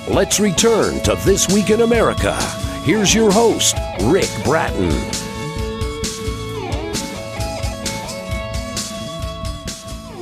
Let's return to This Week in America. Here's your host, Rick Bratton.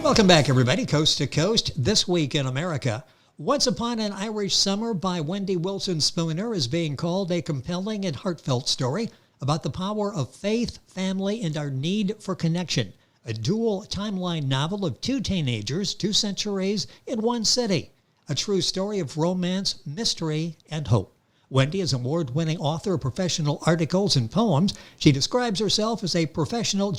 Welcome back, everybody, coast to coast. This Week in America. Once Upon an Irish Summer by Wendy Wilson Spooner is being called a compelling and heartfelt story about the power of faith, family, and our need for connection. A dual timeline novel of two teenagers, 2 centuries in one city. A true story of romance, mystery, and hope. Wendy is an award-winning author of professional articles and poems. She describes herself as a professional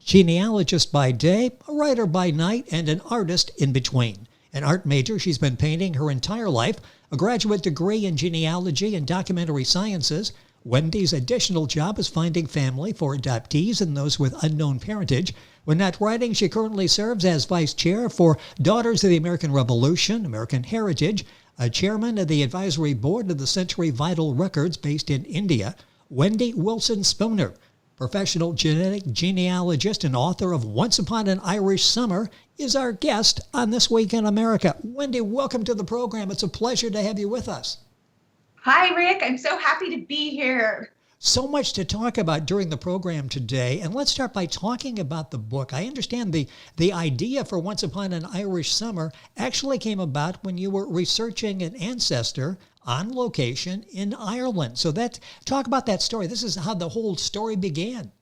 genealogist by day, a writer by night, and an artist in between. An art major, she's been painting her entire life, a graduate degree in genealogy and documentary sciences. Wendy's additional job is finding family for adoptees and those with unknown parentage. When not writing, she currently serves as vice chair for Daughters of the American Revolution, American Heritage, a chairman of the advisory board of the Century Vital Records based in India. Wendy Wilson Spooner, professional genealogist and author of Once Upon an Irish Summer, is our guest on This Week in America. Wendy, welcome to the program. It's a pleasure to have you with us. Hi, Rick. I'm so happy to be here. So much to talk about during the program today. And let's start by talking about the book. I understand the idea for Once Upon an Irish Summer actually came about when you were researching an ancestor on location in Ireland. So talk about that story. This is how the whole story began.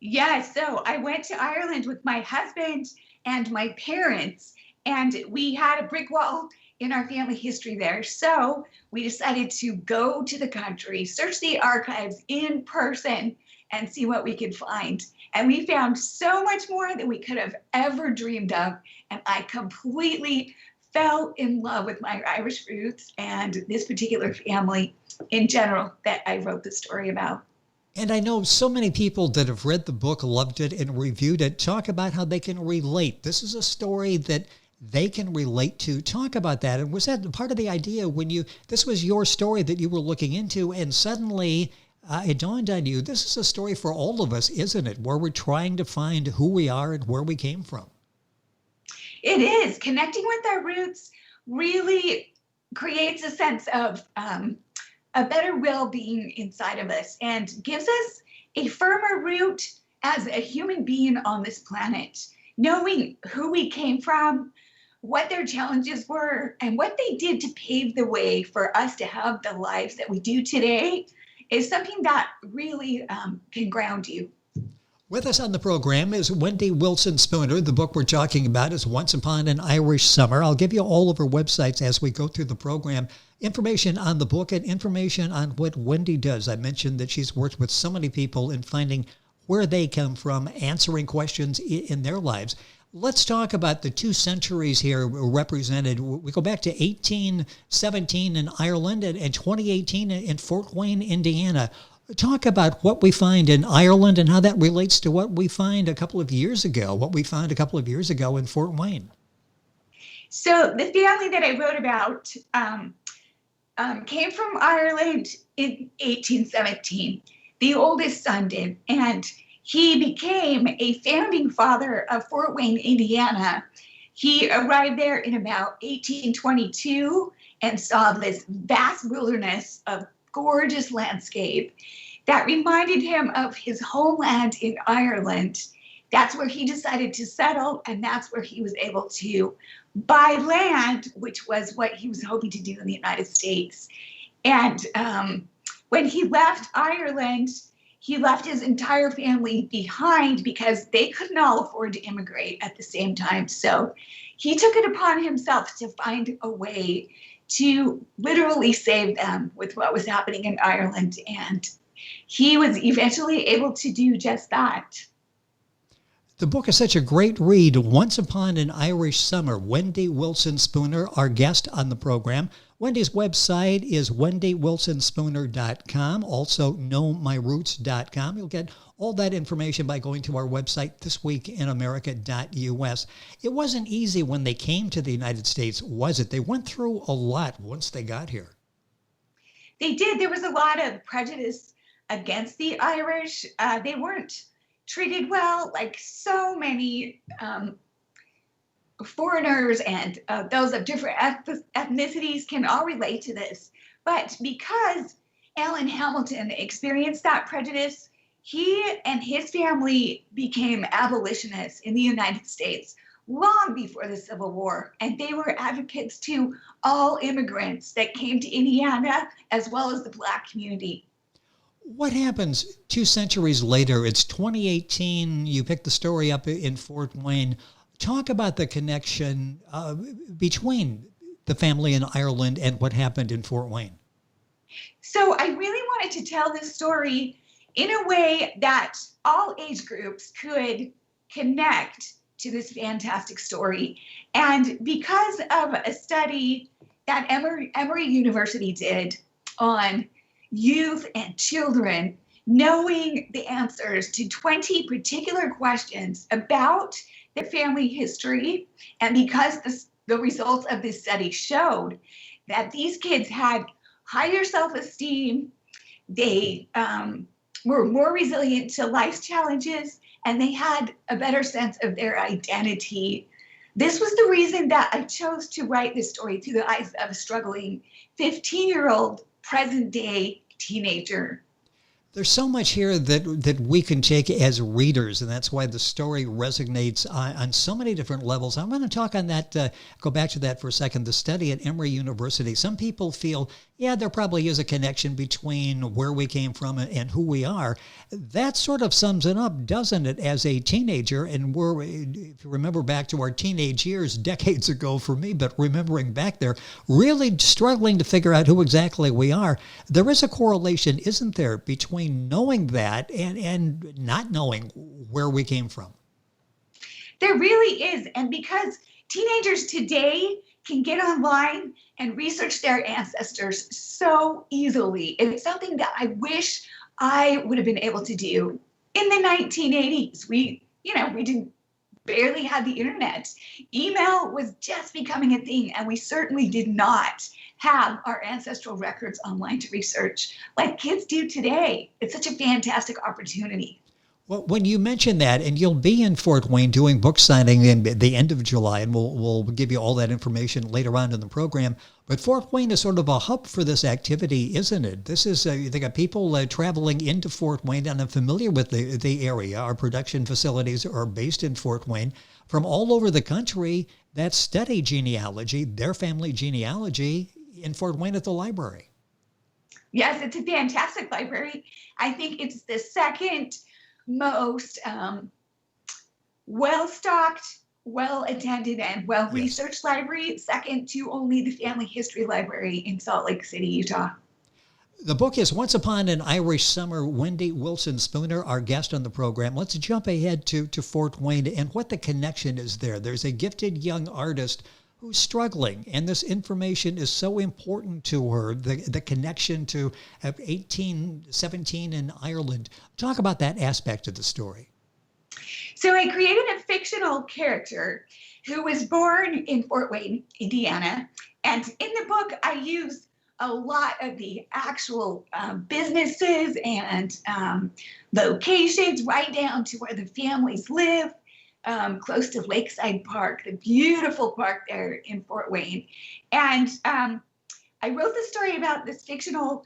Yes. So I went to Ireland with my husband and my parents, and we had a brick wall in our family history there. So we decided to go to the country, search the archives in person, and see what we could find. And we found so much more than we could have ever dreamed of. And I completely fell in love with my Irish roots and this particular family in general that I wrote the story about. And I know so many people that have read the book, loved it, and reviewed it, talk about how they can relate. This is a story that they can relate to. Talk about that. And was that part of the idea when this was your story that you were looking into, and suddenly it dawned on you, this is a story for all of us, isn't it? Where we're trying to find who we are and where we came from. It is. Connecting with our roots really creates a sense of a better well-being inside of us and gives us a firmer root as a human being on this planet. Knowing who we came from, what their challenges were, and what they did to pave the way for us to have the lives that we do today is something that really can ground you. With us on the program is Wendy Wilson Spooner. The book we're talking about is Once Upon an Irish Summer. I'll give you all of her websites as we go through the program. Information on the book and information on what Wendy does. I mentioned that she's worked with so many people in finding where they come from, answering questions in their lives. Let's talk about the 2 centuries here represented. We go back to 1817 in Ireland and 2018 in Fort Wayne, Indiana. Talk about what we find in Ireland and how that relates to what we found a couple of years ago in Fort Wayne. So the family that I wrote about came from Ireland in 1817. The oldest son did, and he became a founding father of Fort Wayne, Indiana. He arrived there in about 1822 and saw this vast wilderness of gorgeous landscape that reminded him of his homeland in Ireland. That's where he decided to settle, and that's where he was able to buy land, which was what he was hoping to do in the United States. And when he left Ireland, he left his entire family behind because they couldn't all afford to immigrate at the same time. So he took it upon himself to find a way to literally save them with what was happening in Ireland. And he was eventually able to do just that. The book is such a great read. Once Upon an Irish Summer. Wendy Wilson Spooner, our guest on the program. Wendy's website is wendywilsonspooner.com, also knowmyroots.com. You'll get all that information by going to our website, thisweekinamerica.us. It wasn't easy when they came to the United States, was it? They went through a lot once they got here. They did. There was a lot of prejudice against the Irish. They weren't treated well, like so many foreigners and those of different ethnicities can all relate to this. But because Alan Hamilton experienced that prejudice, he and his family became abolitionists in the United States long before the Civil War, and they were advocates to all immigrants that came to Indiana, as well as the Black community. What happens 2 centuries later? It's 2018. You picked the story up in Fort Wayne. Talk about the connection between the family in Ireland and what happened in Fort Wayne. So I really wanted to tell this story in a way that all age groups could connect to this fantastic story. And because of a study that Emory University did on youth and children, knowing the answers to 20 particular questions about their family history, and because the results of this study showed that these kids had higher self-esteem, they were more resilient to life's challenges, and they had a better sense of their identity. This was the reason that I chose to write this story through the eyes of a struggling 15-year-old present-day teenager. There's so much here that we can take as readers, and that's why the story resonates on so many different levels. I'm going to talk on that, go back to that for a second, the study at Emory University. Some people feel, yeah, there probably is a connection between where we came from and who we are. That sort of sums it up, doesn't it, as a teenager? And if you remember back to our teenage years, decades ago for me, but remembering back there, really struggling to figure out who exactly we are. There is a correlation, isn't there, between knowing that and not knowing where we came from? There really is. And because teenagers today can get online and research their ancestors so easily, it's something that I wish I would have been able to do in the 1980s. We didn't barely had the internet. Email was just becoming a thing, and we certainly did not have our ancestral records online to research like kids do today. It's such a fantastic opportunity. Well, when you mention that, and you'll be in Fort Wayne doing book signing in the end of July, and we'll give you all that information later on in the program. But Fort Wayne is sort of a hub for this activity, isn't it? This is they got people traveling into Fort Wayne, and I'm familiar with the area. Our production facilities are based in Fort Wayne from all over the country that study genealogy, their family genealogy, in Fort Wayne at the library. Yes, it's a fantastic library. I think it's the second most well-stocked, well-attended, and well-researched library, second to only the Family History Library in Salt Lake City, Utah. The book is Once Upon an Irish Summer. Wendy Wilson Spooner, our guest on the program. Let's jump ahead to Fort Wayne and what the connection is there. There's a gifted young artist who's struggling, and this information is so important to her, the connection to 1817 in Ireland. Talk about that aspect of the story. So I created a fictional character who was born in Fort Wayne, Indiana, and in the book I use a lot of the actual businesses and locations right down to where the families live. Close to Lakeside Park, the beautiful park there in Fort Wayne. And I wrote the story about this fictional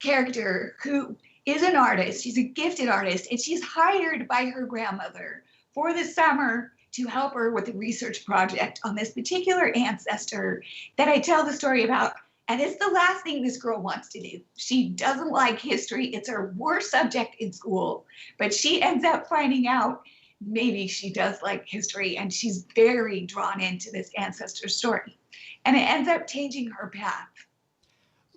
character who is an artist. She's a gifted artist, and she's hired by her grandmother for the summer to help her with a research project on this particular ancestor that I tell the story about. And it's the last thing this girl wants to do. She doesn't like history. It's her worst subject in school, but she ends up finding out maybe she does like history, and she's very drawn into this ancestor story. And it ends up changing her path.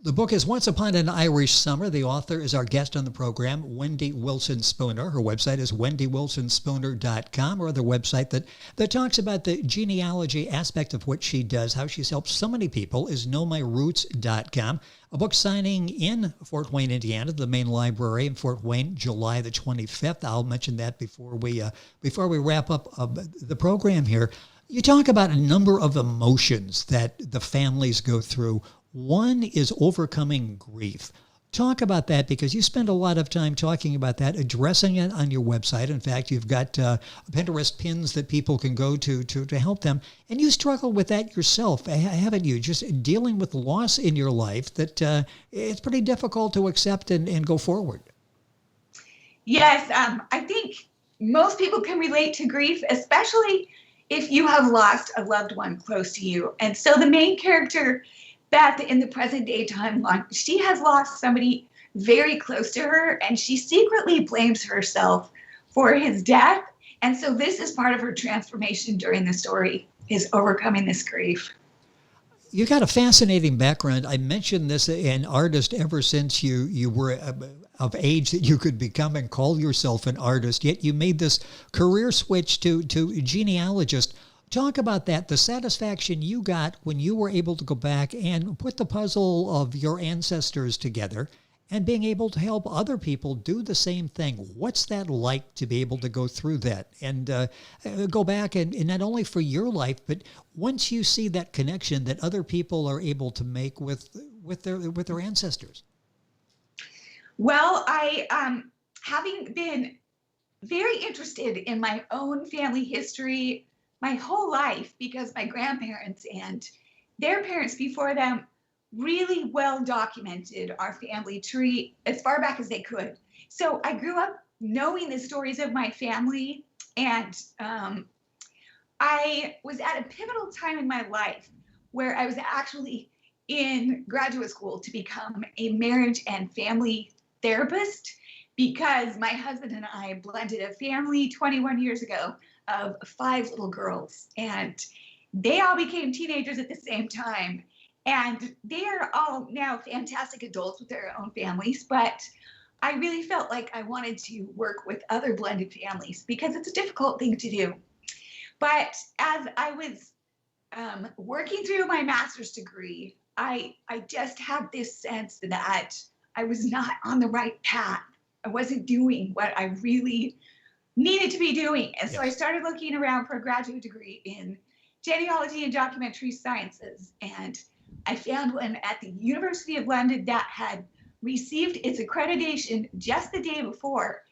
The book is Once Upon an Irish Summer. The author is our guest on the program, Wendy Wilson Spooner. Her website is wendywilsonspooner.com, or the website that talks about the genealogy aspect of what she does. How she's helped so many people is knowmyroots.com. A book signing in Fort Wayne, Indiana, the main library in Fort Wayne, July the 25th. I'll mention that before we wrap up the program here. You talk about a number of emotions that the families go through. One is overcoming grief. Talk about that, because you spend a lot of time talking about that, addressing it on your website. In fact, you've got Pinterest pins that people can go to help them. And you struggle with that yourself, haven't you? Just dealing with loss in your life that it's pretty difficult to accept and go forward. Yes, I think most people can relate to grief, especially if you have lost a loved one close to you. And so the main character, Beth, in the present day timeline, she has lost somebody very close to her, and she secretly blames herself for his death. And so this is part of her transformation during the story, is overcoming this grief. You got a fascinating background. I mentioned this, an artist ever since you were of age that you could become and call yourself an artist, yet you made this career switch to genealogist. Talk about that, the satisfaction you got when you were able to go back and put the puzzle of your ancestors together and being able to help other people do the same thing. What's that like to be able to go through that and go back and not only for your life, but once you see that connection that other people are able to make with their ancestors? Well, I, having been very interested in my own family history my whole life, because my grandparents and their parents before them really well documented our family tree as far back as they could. So I grew up knowing the stories of my family, and I was at a pivotal time in my life where I was actually in graduate school to become a marriage and family therapist, because my husband and I blended a family 21 years ago of 5 little girls, and they all became teenagers at the same time. And they are all now fantastic adults with their own families, but I really felt like I wanted to work with other blended families because it's a difficult thing to do. But as I was working through my master's degree, I just had this sense that I was not on the right path. I wasn't doing what I really needed to be doing. And so I started looking around for a graduate degree in genealogy and documentary sciences. And I found one at the University of London that had received its accreditation just the day before.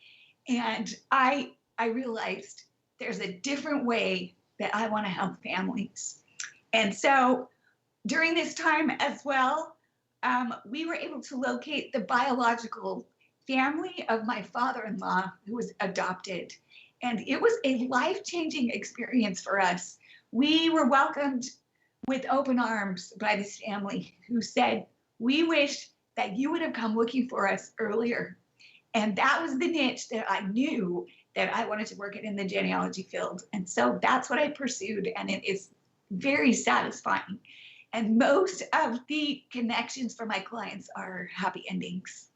And I realized there's a different way that I want to help families. And so during this time as well, we were able to locate the biological family of my father-in-law, who was adopted. And it was a life-changing experience for us. We were welcomed with open arms by this family who said, "We wish that you would have come looking for us earlier." And that was the niche that I knew that I wanted to work in the genealogy field. And so that's what I pursued, and it is very satisfying. And most of the connections for my clients are happy endings.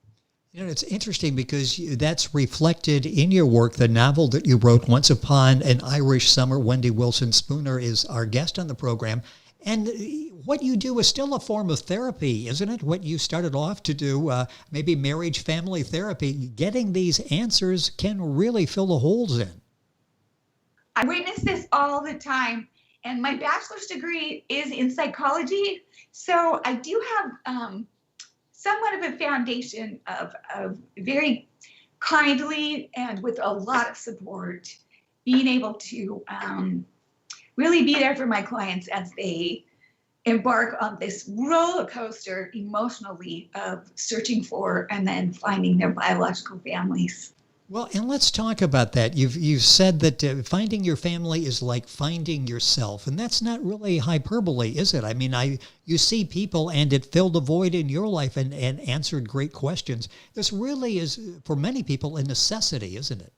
You know, it's interesting because that's reflected in your work, the novel that you wrote, Once Upon an Irish Summer. Wendy Wilson Spooner is our guest on the program. And what you do is still a form of therapy, isn't it? What you started off to do, maybe marriage, family therapy, getting these answers can really fill the holes in. I witness this all the time. And my bachelor's degree is in psychology. So I do have somewhat of a foundation of very kindly and with a lot of support, being able to really be there for my clients as they embark on this roller coaster emotionally of searching for and then finding their biological families. Well, and let's talk about that. You've said that finding your family is like finding yourself, and that's not really hyperbole, is it? I mean, you see people, and it filled a void in your life and answered great questions. This really is, for many people, a necessity, isn't it?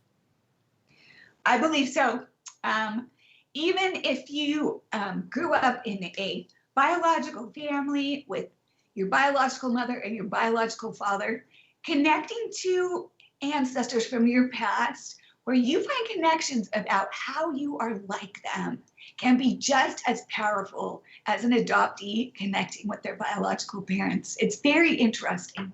I believe so. Even if you grew up in a biological family with your biological mother and your biological father, connecting to ancestors from your past, where you find connections about how you are like them, can be just as powerful as an adoptee connecting with their biological parents. It's very interesting.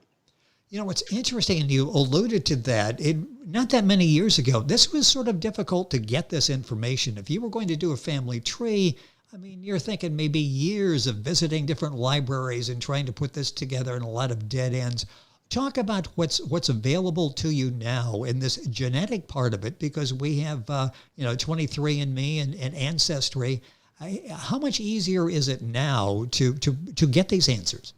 You know, what's interesting, and you alluded to that, not that many years ago, this was sort of difficult to get this information. If you were going to do a family tree, I mean, you're thinking maybe years of visiting different libraries and trying to put this together and a lot of dead ends. talk about what's available to you now in this genetic part of it, because we have 23andMe and Ancestry. How much easier is it now to get these answers?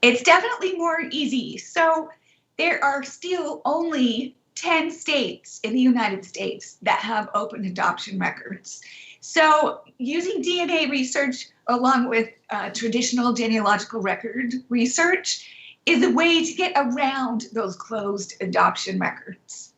It's definitely more easy. So there are still only 10 states in the United States that have open adoption records. So using DNA research along with traditional genealogical record research is a way to get around those closed adoption records.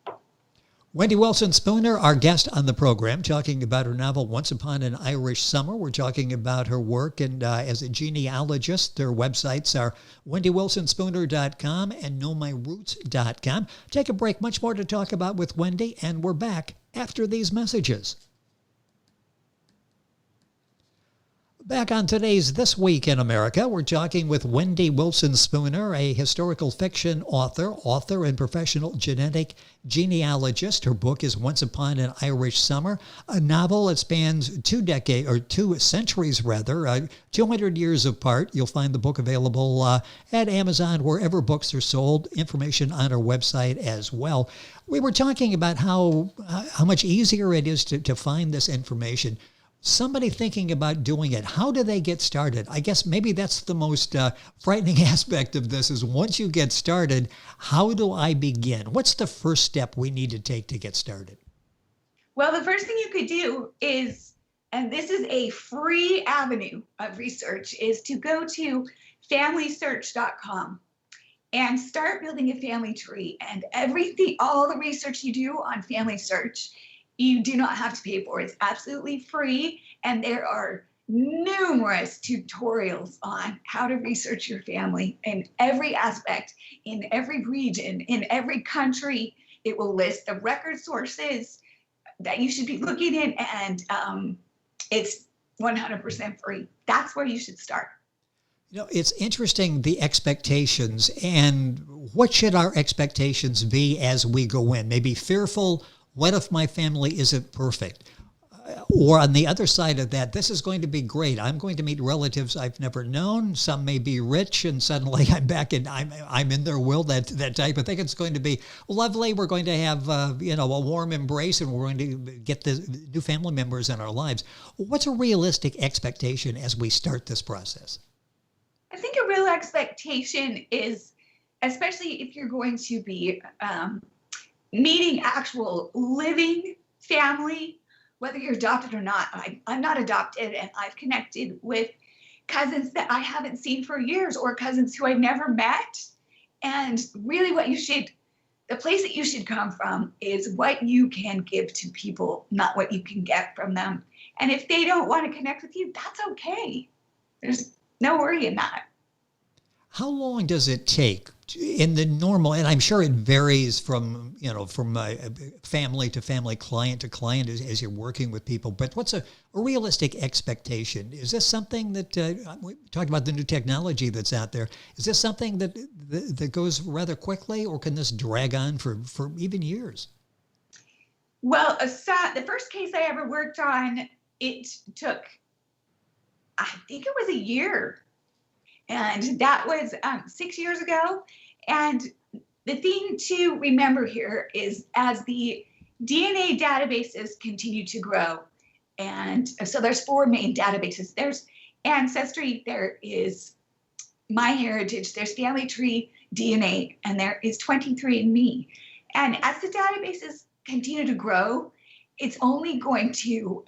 Wendy Wilson Spooner, our guest on the program, talking about her novel, Once Upon an Irish Summer. We're talking about her work and as a genealogist. Their websites are wendywilsonspooner.com and knowmyroots.com. Take a break. Much more to talk about with Wendy, and we're back after these messages. Back on today's This Week in America, we're talking with Wendy Wilson Spooner, a historical fiction author and professional genetic genealogist. Her book is Once Upon an Irish Summer, a novel that spans 2 centuries, 200 years apart. You'll find the book available at Amazon, wherever books are sold. Information on our website as well. We were talking about how much easier it is to find this information. Somebody thinking about doing it, how do they get started? I guess maybe that's the most frightening aspect of this, is once you get started, how do I begin? What's the first step we need to take to get started? Well, the first thing you could do is, and this is a free avenue of research, is to go to familysearch.com and start building a family tree. And all the research you do on Family Search, you do not have to pay for. It's absolutely free, and there are numerous tutorials on how to research your family in every aspect, in every region, in every country. It will list the record sources that you should be looking in, and it's 100% free. That's where you should start. It's interesting, the expectations, and what should our expectations be as we go in? Maybe fearful, what if my family isn't perfect? Or on the other side of that, this is going to be great. I'm going to meet relatives I've never known. Some may be rich, and suddenly I'm back and I'm in their will. That type of thing. It's going to be lovely. We're going to have a warm embrace, and we're going to get the new family members in our lives. What's a realistic expectation as we start this process? I think a real expectation is, especially if you're going to be meeting actual living family, whether you're adopted or not. I'm not adopted, and I've connected with cousins that I haven't seen for years, or cousins who I've never met. And really the place that you should come from is what you can give to people, not what you can get from them. And if they don't want to connect with you, that's okay. There's no worry in that. How long does it take in the normal, and I'm sure it varies from family to family, client to client as you're working with people, but what's a realistic expectation? Is this something that, we talked about the new technology that's out there, is this something that goes rather quickly, or can this drag on for even years? Well, the first case I ever worked on, it took, I think it was a year. And that was 6 years ago. And the thing to remember here is, as the DNA databases continue to grow, and so there's 4 main databases. There's Ancestry, there is MyHeritage, there's Family Tree DNA, and there is 23andMe. And as the databases continue to grow, it's only going to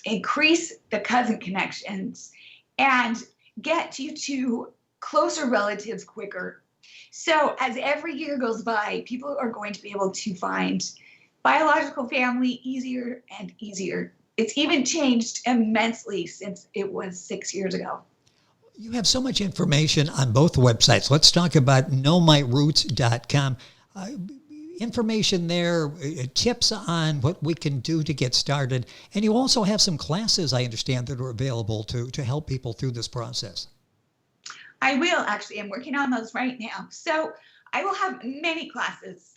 increase the cousin connections and get you to closer relatives quicker. So as every year goes by, people are going to be able to find biological family easier and easier. It's even changed immensely since it was 6 years ago. You have so much information on both websites. Let's talk about knowmyroots.com. Information there, tips on what we can do to get started. And you also have some classes, I understand, that are available to help people through this process. I will, actually. I'm working on those right now. So I will have many classes.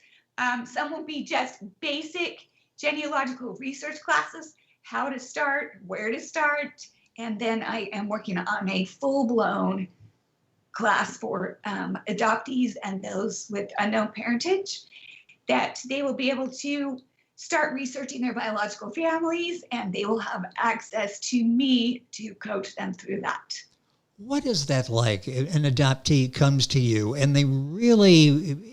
Some will be just basic genealogical research classes, how to start, where to start. And then I am working on a full-blown class for adoptees and those with unknown parentage, that they will be able to start researching their biological families, and they will have access to me to coach them through that. What is that like? An adoptee comes to you and they really,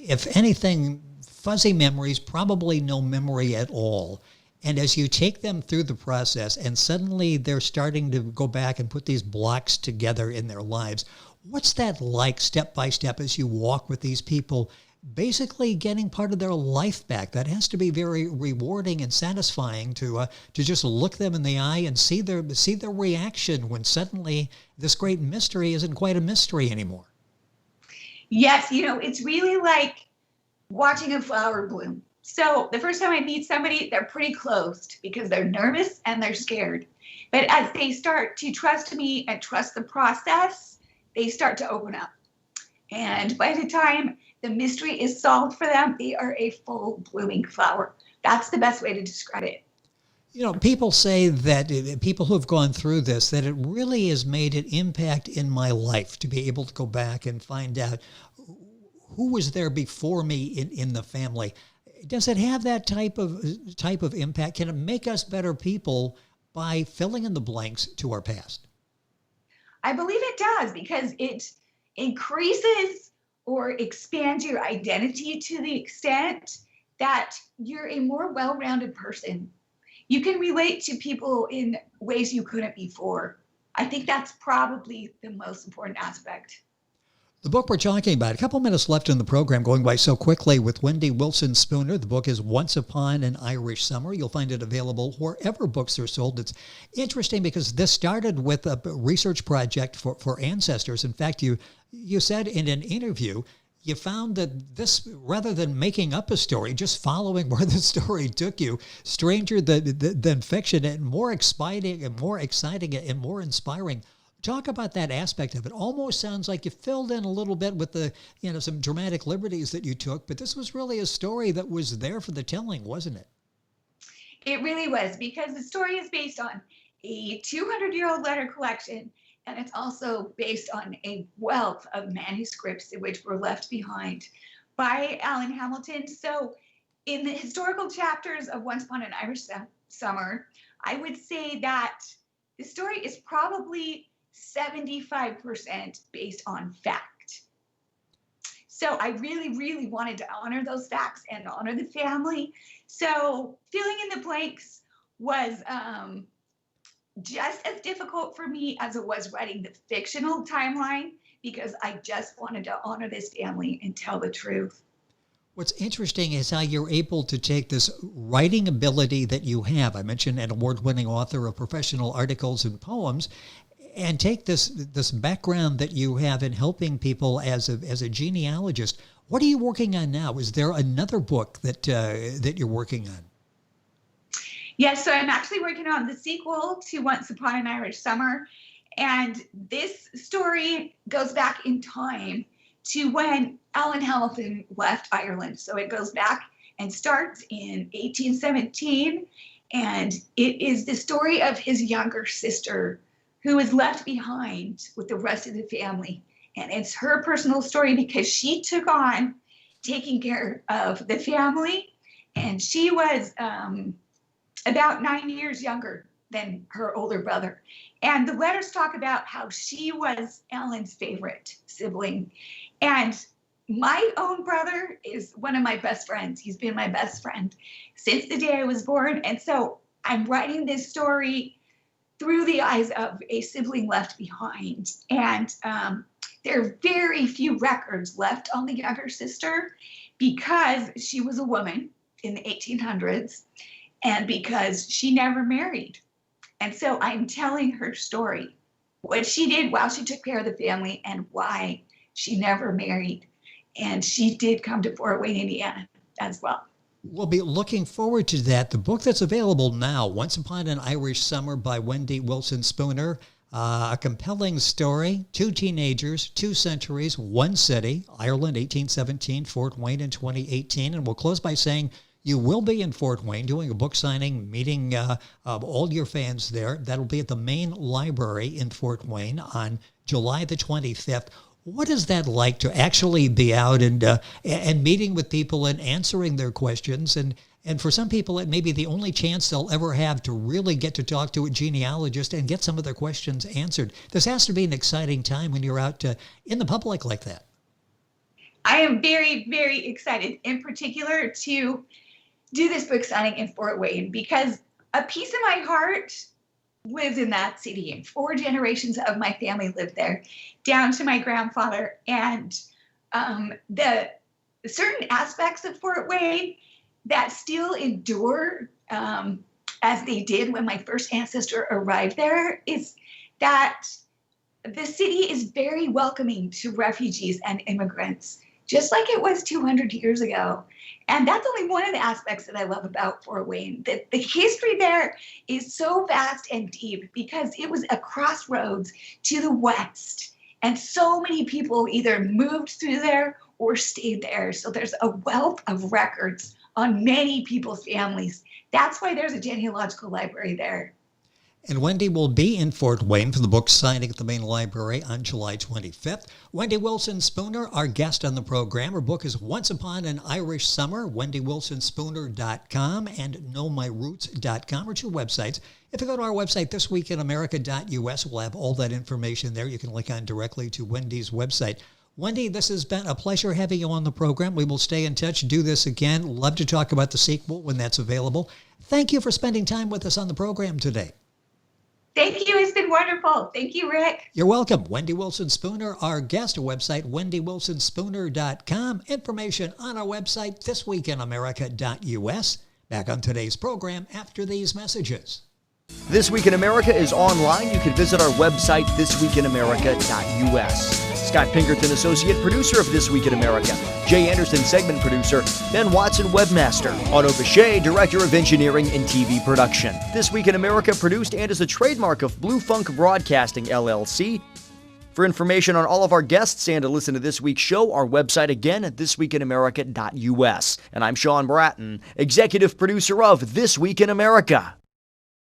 if anything, fuzzy memories, probably no memory at all. And as you take them through the process and suddenly they're starting to go back and put these blocks together in their lives, what's that like step by step as you walk with these people, basically getting part of their life back? That has to be very rewarding and satisfying to just look them in the eye and see their reaction when suddenly this great mystery isn't quite a mystery anymore. Yes, it's really like watching a flower bloom. So the first time I meet somebody, they're pretty closed because they're nervous and they're scared. But as they start to trust me and trust the process, they start to open up. And by the time the mystery is solved for them, they are a full blooming flower. That's the best way to describe it. People say that people who have gone through this, that it really has made an impact in my life to be able to go back and find out who was there before me in the family. Does it have that type of impact? Can it make us better people by filling in the blanks to our past? I believe it does, because it increases or expands your identity to the extent that you're a more well-rounded person. You can relate to people in ways you couldn't before. I think that's probably the most important aspect. The book we're talking about, a couple minutes left in the program, going by so quickly, with Wendy Wilson Spooner. The book is Once Upon an Irish Summer. You'll find it available wherever books are sold. It's interesting because this started with a research project for ancestors. In fact, you said in an interview, you found that this, rather than making up a story, just following where the story took you, stranger than fiction, and more exciting and more inspiring. Talk about that aspect of it. Almost sounds like you filled in a little bit with the, some dramatic liberties that you took, but this was really a story that was there for the telling, wasn't it? It really was, because the story is based on a 200-year-old letter collection, and it's also based on a wealth of manuscripts which were left behind by Alan Hamilton. So in the historical chapters of Once Upon an Irish Summer, I would say that the story is probably 75% based on fact. So I really, really wanted to honor those facts and honor the family. So filling in the blanks was just as difficult for me as it was writing the fictional timeline, because I just wanted to honor this family and tell the truth. What's interesting is how you're able to take this writing ability that you have. I mentioned an award-winning author of professional articles and poems, and take this background that you have in helping people as a genealogist. What are you working on now? Is there another book that you're working on? Yes, so I'm actually working on the sequel to Once Upon an Irish Summer, and this story goes back in time to when Alan Hamilton left Ireland. So it goes back and starts in 1817, and it is the story of his younger sister who was left behind with the rest of the family. And it's her personal story because she took on taking care of the family, and she was about 9 years younger than her older brother. And the letters talk about how she was Alan's favorite sibling. And my own brother is one of my best friends. He's been my best friend since the day I was born. And so I'm writing this story through the eyes of a sibling left behind. And there are very few records left on the younger sister because she was a woman in the 1800s and because she never married. And so I'm telling her story, what she did while she took care of the family and why she never married. And she did come to Fort Wayne, Indiana as well. We'll be looking forward to that. The book that's available now, Once Upon an Irish Summer by Wendy Wilson Spooner. A compelling story, 2 teenagers, 2 centuries, 1 city, Ireland, 1817, Fort Wayne in 2018. And we'll close by saying you will be in Fort Wayne doing a book signing, meeting all your fans there. That'll be at the main library in Fort Wayne on July the 25th. What is that like to actually be out and meeting with people and answering their questions? And for some people, it may be the only chance they'll ever have to really get to talk to a genealogist and get some of their questions answered. This has to be an exciting time when you're out in the public like that. I am very, very excited, in particular, to do this book signing in Fort Wayne, because a piece of my heart lives in that city, and 4 generations of my family lived there, down to my grandfather. And the certain aspects of Fort Wayne that still endure as they did when my first ancestor arrived there is that the city is very welcoming to refugees and immigrants, just like it was 200 years ago. And that's only one of the aspects that I love about Fort Wayne. The history there is so vast and deep because it was a crossroads to the west. And so many people either moved through there or stayed there. So there's a wealth of records on many people's families. That's why there's a genealogical library there. And Wendy will be in Fort Wayne for the book signing at the main library on July 25th. Wendy Wilson Spooner, our guest on the program. Her book is Once Upon an Irish Summer, wendywilsonspooner.com and knowmyroots.com are 2 websites. If you go to our website, thisweekinamerica.us, we'll have all that information there. You can link on directly to Wendy's website. Wendy, this has been a pleasure having you on the program. We will stay in touch, do this again. Love to talk about the sequel when that's available. Thank you for spending time with us on the program today. Thank you. It's been wonderful. Thank you, Rick. You're welcome. Wendy Wilson Spooner, our guest. Our website, wendywilsonspooner.com. Information on our website, thisweekinamerica.us. Back on today's program after these messages. This Week in America is online. You can visit our website, thisweekinamerica.us. Scott Pinkerton, associate producer of This Week in America. Jay Anderson, segment producer. Ben Watson, webmaster. Otto Bechet, director of engineering and TV production. This Week in America produced and is a trademark of Blue Funk Broadcasting, LLC. For information on all of our guests and to listen to this week's show, our website again at thisweekinamerica.us. And I'm Sean Bratton, executive producer of This Week in America.